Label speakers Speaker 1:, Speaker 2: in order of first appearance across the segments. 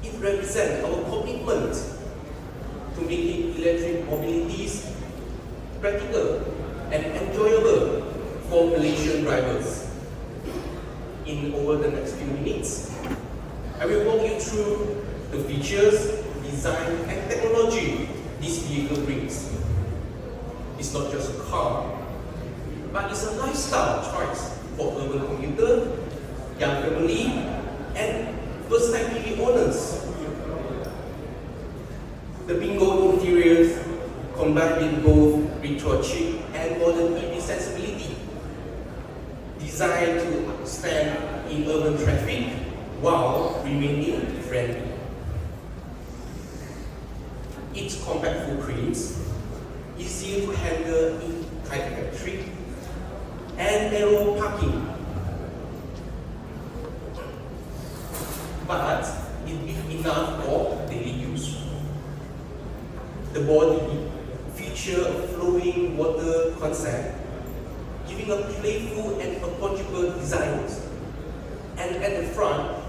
Speaker 1: It represents our commitment to making electric mobilities practical and enjoyable for Malaysian drivers. In over the next few minutes, I will walk you through the features, design and technology this vehicle brings. It's not just a car, but it's a lifestyle choice for urban commuter, young family, and first-time EV owners. The Bingo interiors combine with both retro chic and modern EV sensibility, designed to stand in urban traffic while remaining friendly. Its compact footprints, easier to handle in tight factory, and narrow parking. But it's big enough for daily use. The body features a flowing water concept, giving a playful and approachable design. And at the front,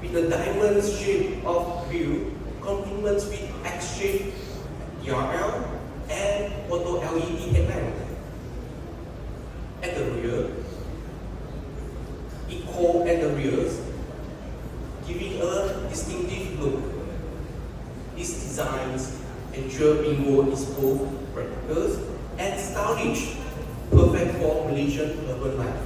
Speaker 1: with a diamond shape of view, complements with X-shaped DRL and auto LED headlamp. At the rear, eco at the rear, giving a distinctive look. These designs ensure Bingo is both practical and stylish, perfect for Malaysian urban life.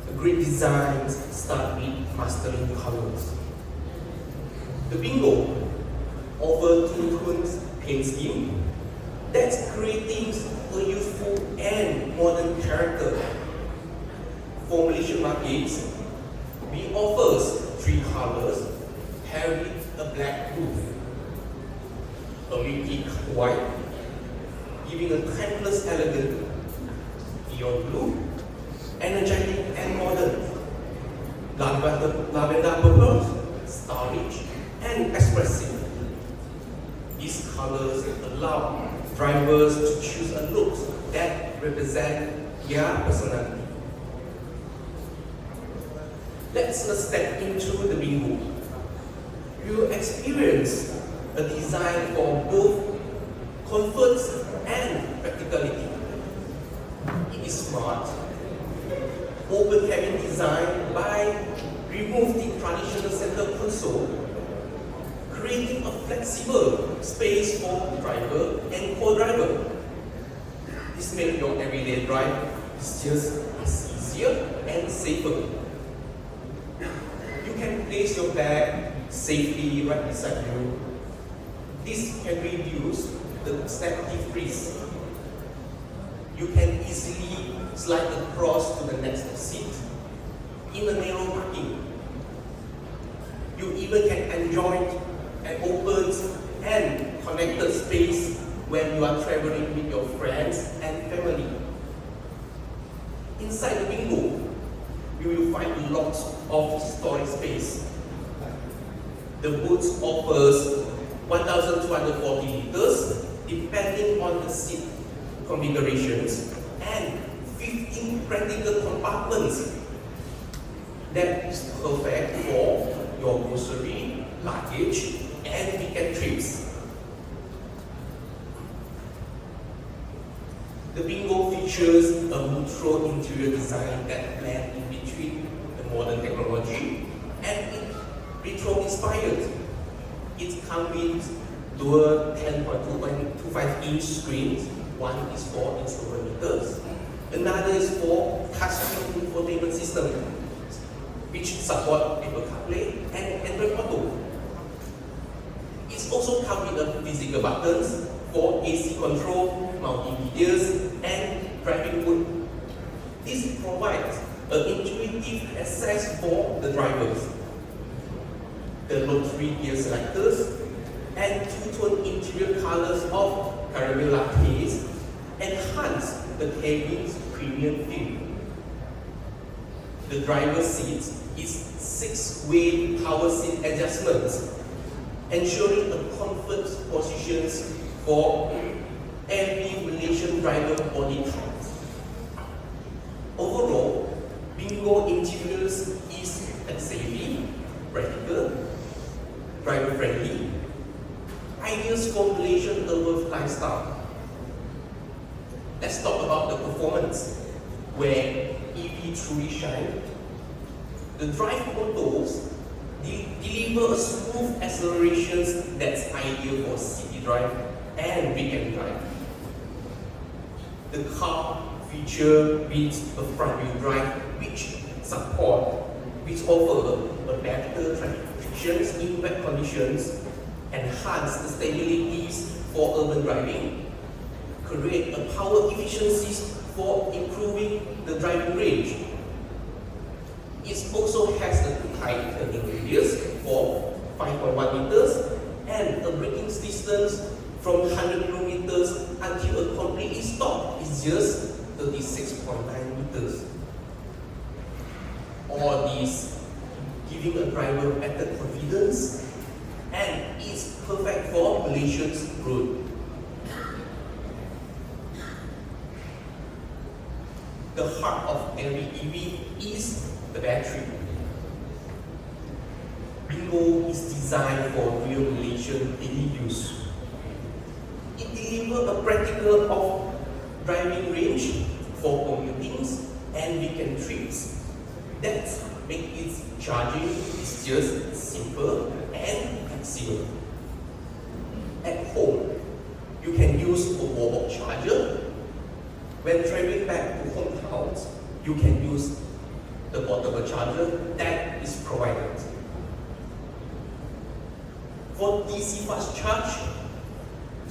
Speaker 1: The great designs start with mastering colors. The Bingo offers two-tone paint scheme that's creating a youthful and modern character. For Malaysian markets, we offer three colors paired with a black roof, a milky white, giving a timeless elegance, neon blue, energetic and modern, lavender purple, stylish and expressive. These colors allow drivers to choose a look that represents their personality. Let's step into the Bingo. You will experience a design for both comfort and practicality. It is smart, open cabin design by removing traditional center console, creating a flexible space for driver and co-driver. This makes your everyday drive just easier and safer. You can place your bag safely right beside you. This can reduce the static risk. You can easily slide across to the next seat in a narrow parking. You even can enjoy an open and connected space when you are traveling with your friends and family. Inside the Bingo, you will find lots of storage space. The boot offers 1,240 liters depending on the seat configurations and 15 practical compartments that is perfect for your grocery, luggage, and weekend trips. The Bingo features a neutral interior design that blends in between the modern technology and it retro-inspired. It comes with dual 10.25-inch screens. One is for accelerometers, another is for touchscreen infotainment system, which support Apple CarPlay and Android Auto. It also comes with a physical buttons for AC control, multimedia, and driving mode. This provides an intuitive access for the drivers. The rotary gear selectors and two-tone interior colors of caramel lattes enhance the cabin's premium feel. The driver's seat is 6-way power seat adjustments, ensuring a comfort positions for every Malaysian driver body type. Overall, Bingo Interiors is experience for Malaysian urban lifestyle. Let's talk about the performance, where EV truly shine. The drive motors deliver a smooth accelerations that's ideal for city drive and weekend drive. The car feature with a front-wheel drive which offer a better traction in wet conditions, enhance the stabilities for urban driving, create a power efficiencies for improving the driving range. It also has a high turning radius for 5.1 meters and a braking distance from 100 kilometers until a completely stop is just 36.9 meters. All these giving a driver better confidence and is perfect for Malaysia's road. The heart of every EV is the battery. Bingo is designed for real Malaysian daily use. It delivers a practical off-driving range for commuting and weekend trips. That makes its charging is just simple and flexible. At home, you can use a wall charger. When traveling back to hometown, you can use the portable charger that is provided. For DC fast charge,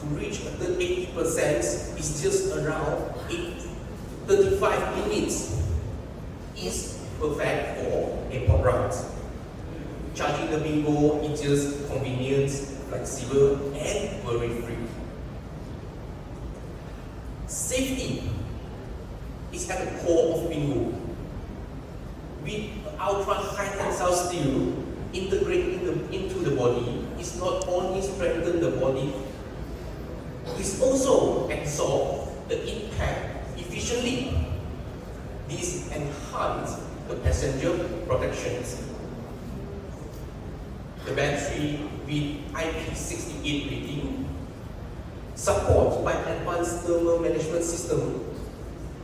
Speaker 1: to reach 80% is just around 35 minutes. Is perfect for airport routes. Charging the Bingo is just convenient, flexible, and worry-free. Safety is at the core of Bingo. With ultra-high tensile steel integrated into the body, it's not only strengthen the body, it also absorb the impact efficiently. This enhances the passenger protections. The battery with IP68 rating, supported by advanced thermal management system,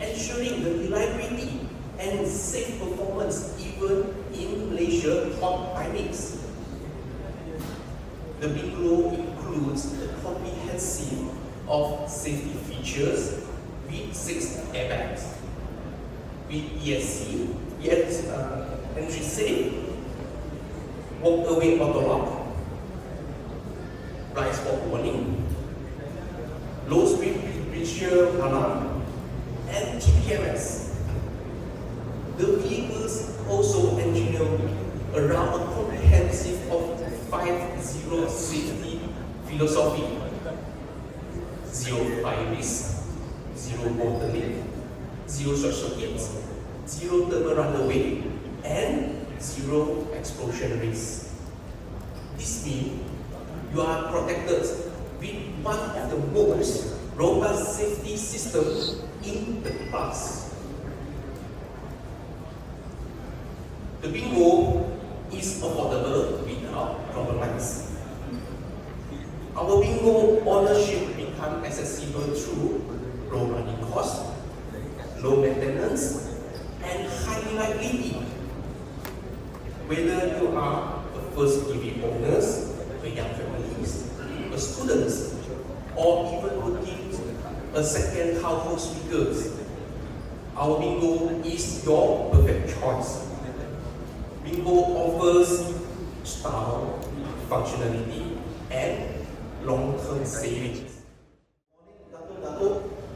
Speaker 1: ensuring the reliability and safe performance even in Malaysia hot climates. The Bingo includes a comprehensive of safety features with 6 airbags, with ESC, entry safe, walk away auto lock, blind spot warning, low speed visual alarm, and TCMH. The vehicles also engineered around a comprehensive of 5-0 safety philosophy: 0 fire risk, 0 bottleneck, 0 short circuits, 0 thermal runaway, and 0 explosion risk. This means you are protected with one of the most robust safety systems in the class. The Bingo is affordable without compromise. Our Bingo ownership becomes accessible through low running costs, low maintenance, and high reliability. Whether you are a first EV owners, a young families, a students, or even working a second household speakers, our Bingo is your perfect choice. Bingo offers style, functionality, and long-term savings.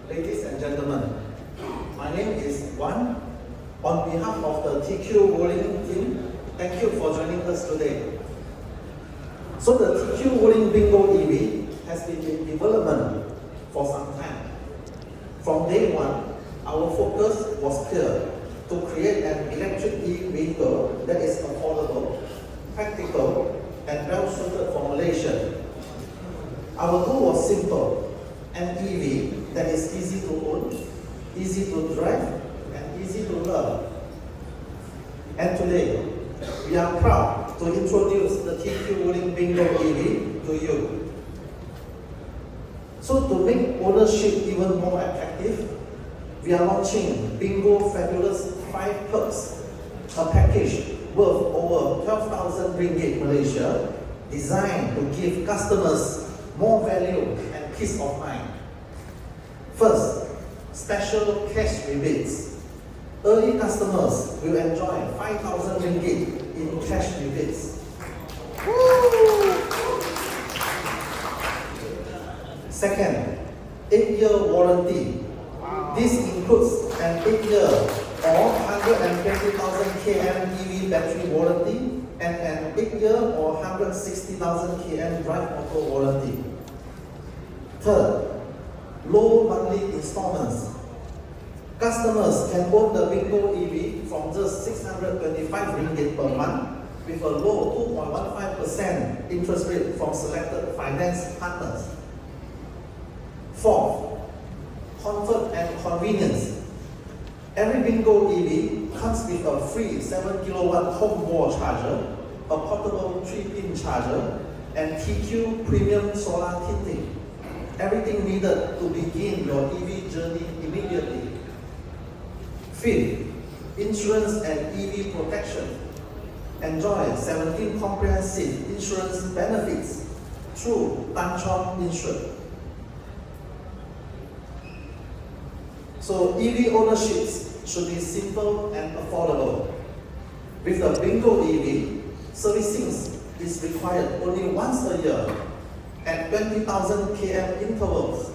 Speaker 2: Ladies and gentlemen, my name is Wan. On behalf of the TQ WULING team, thank you for joining us today. So the TQ WULING Bingo EV has been in development for some time. From day one, our focus was clear: to create an electric e-vehicle that is affordable, practical, and well suited for Malaysia. Our goal was simple: an EV that is easy to own, easy to drive, and easy to learn. And today, we are proud to introduce the TQ WULING Bingo EV to you. So to make ownership even more attractive, we are launching Bingo Fabulous 5 Perks, a package worth over 12,000 ringgit Malaysia, designed to give customers more value and peace of mind. First, special cash rebates. Early customers will enjoy 5,000 ringgit in cash rebates. Second, 8-year warranty. This includes an 8-year or 120,000 km EV battery warranty and an 8-year or 160,000 km drive auto warranty. Third, low monthly installments. Customers can own the Bingo EV from just 625 ringgit per month with a low 2.15% interest rate from selected finance partners. Fourth, comfort and convenience. Every Bingo EV comes with a free 7 kilowatt home wall charger, a portable 3-pin charger, and TQ premium solar tinting. Everything needed to begin your EV journey immediately. Fifth, insurance and EV protection. Enjoy 17 comprehensive insurance benefits through Tan Chong Insure. So EV ownership should be simple and affordable. With the Bingo EV, servicing is required only once a year at 20,000 km intervals.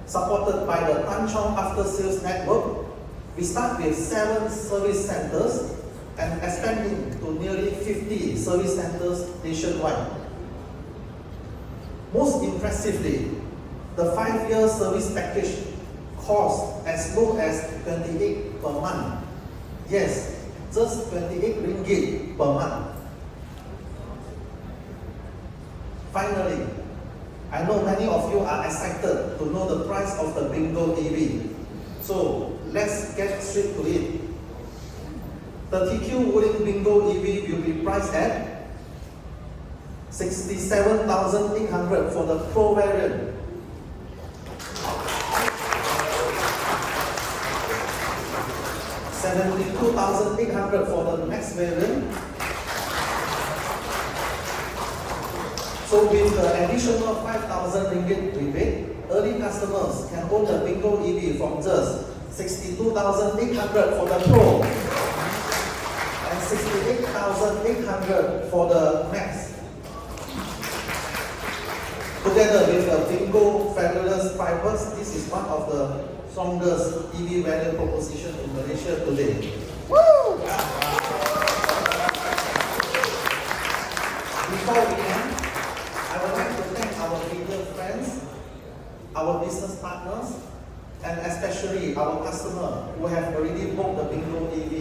Speaker 2: Supported by the Tan Chong After Sales Network, we start with 7 service centers and expanding to nearly 50 service centers nationwide. Most impressively, the 5-year service package costs as low as 28 per month. Yes, just 28 ringgit per month. Finally, I know many of you are excited to know the price of the Bingo EV. So let's get straight to it. The TQ WULING Bingo EV will be priced at 67,800 for the Pro variant, 72,800 for the Max variant. So with the additional 5,000 ringgit rebate, early customers can own the Bingo EV from just 62,800 for the Pro and 68,800 for the Max. Together with the Bingo Fabulous Fibers, this is one of the strongest EV value proposition in Malaysia today. Woo! Before we end, I would like to thank our media friends, our business partners, and especially our customers who have already bought the Bingo EV.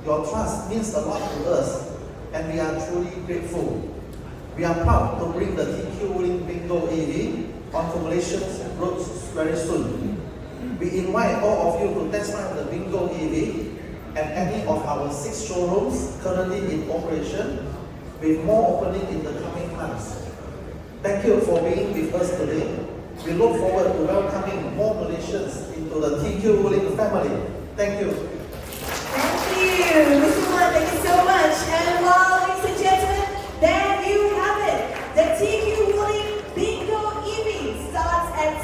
Speaker 2: Your trust means a lot to us, and we are truly grateful. We are proud to bring the TQ WULING Bingo EV onto Malaysia's roads very soon. We invite all of you to test drive the Bingo EV at any of our 6 showrooms currently in operation, with more opening in the coming months. Thank you for being with us today. We look forward to welcoming more Malaysians into the TQ WULING family. Thank you.
Speaker 3: Thank you, Mr. Wan, thank you so much. And well, ladies and gentlemen, there you have it. The TQ WULING Bingo EV starts at